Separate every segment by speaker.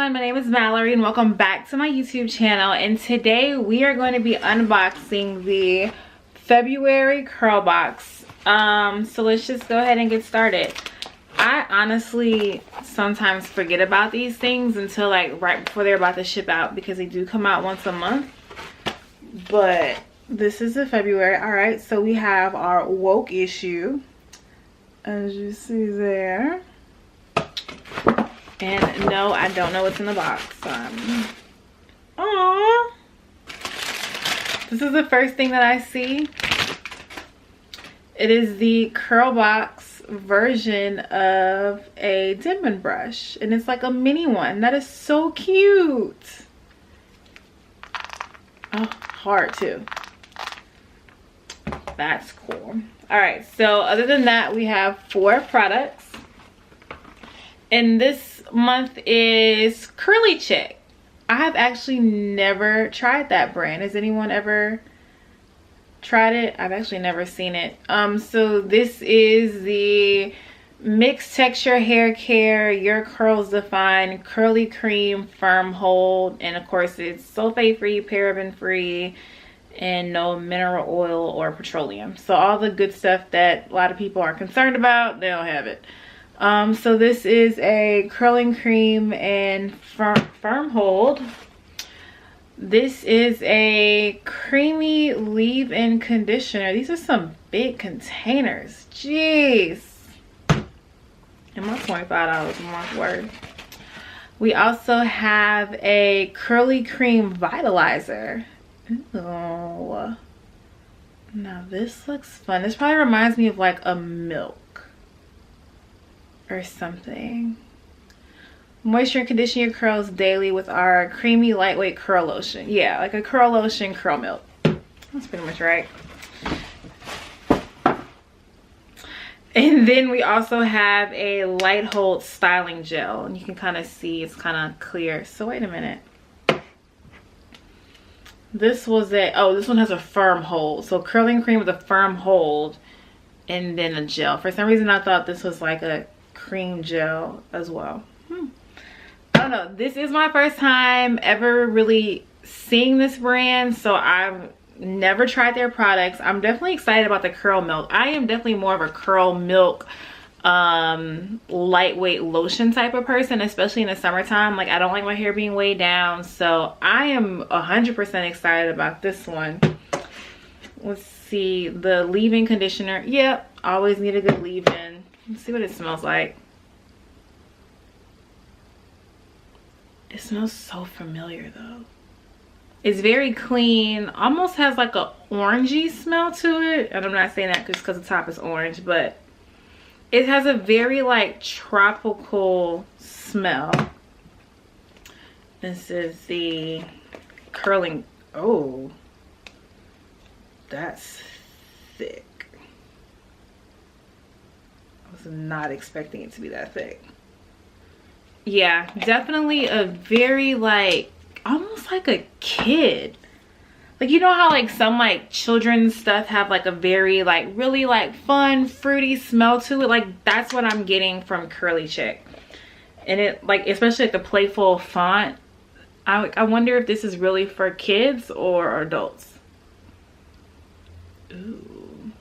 Speaker 1: everyone, my name is Mallory and welcome back to my YouTube channel. And today we are going to be unboxing the February curlBOX. So let's just go ahead and get started. I honestly sometimes forget about these things until like right before they're about to ship out, because they do come out once a month. But this is the February. All right, so we have our woke issue, as you see there. And no, I don't know what's in the box. Aww. This is the first thing that I see. It is the curlBOX version of a diamond brush. And it's like a mini one. That is so cute. Oh, hard too. That's cool. Alright, so other than that, we have 4 products. And this month is Curly Chic. I have actually never tried that brand. Has anyone ever tried it? I've actually never seen it. So this is the mixed texture hair care, your curls define, curly cream firm hold, and of course it's sulfate free, paraben free, and no mineral oil or petroleum. So all the good stuff that a lot of people are concerned about, they don't have it. So this is a curling cream and firm hold. This is a creamy leave-in conditioner. These are some big containers. Jeez. And my $25 mark word. We also have a curly cream vitalizer. Ooh. Now this looks fun. This probably reminds me of like a milk or something. Moisture and condition your curls daily with our creamy lightweight curl lotion. Yeah, like a curl lotion, curl milk. That's pretty much right. And then we also have a light hold styling gel, and you can kind of see it's kind of clear. So wait a minute. This was a, oh, this one has a firm hold. So curling cream with a firm hold and then a gel. For some reason I thought this was like a cream gel as well. I don't know. This is my first time ever really seeing this brand, so I've never tried their products. I'm definitely excited about the curl milk. I am definitely more of a curl milk lightweight lotion type of person, especially in the summertime. Like, I don't like my hair being weighed down, so I am 100% excited about this one. Let's see, the leave-in conditioner. Yep, always need a good leave-in. Let's see what it smells like. It smells so familiar though. It's very clean, almost has like a orangey smell to it. And I'm not saying that just because the top is orange, but it has a very like tropical smell. This is the curling. Oh, that's thick. I was not expecting it to be that thick. Yeah, definitely a very like almost like a kid. Like, you know how like some like children's stuff have like a very like really like fun fruity smell to it? Like, that's what I'm getting from Curly Chic. And it like, especially like the playful font, I wonder if this is really for kids or adults. Ooh,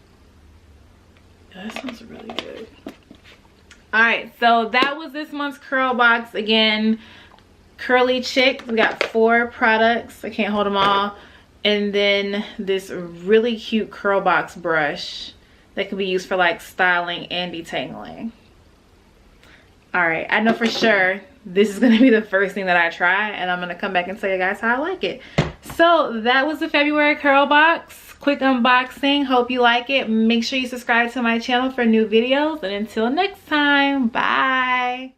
Speaker 1: that sounds really good. All right, so that was this month's curlBOX. Again, Curly Chic. We got 4 products. I can't hold them all. And then this really cute curlBOX brush that can be used for like styling and detangling. All right, I know for sure this is gonna be the first thing that I try, and I'm gonna come back and tell you guys how I like it. So that was the February curlBOX. Quick unboxing. Hope you like it. Make sure you subscribe to my channel for new videos, and until next time, bye.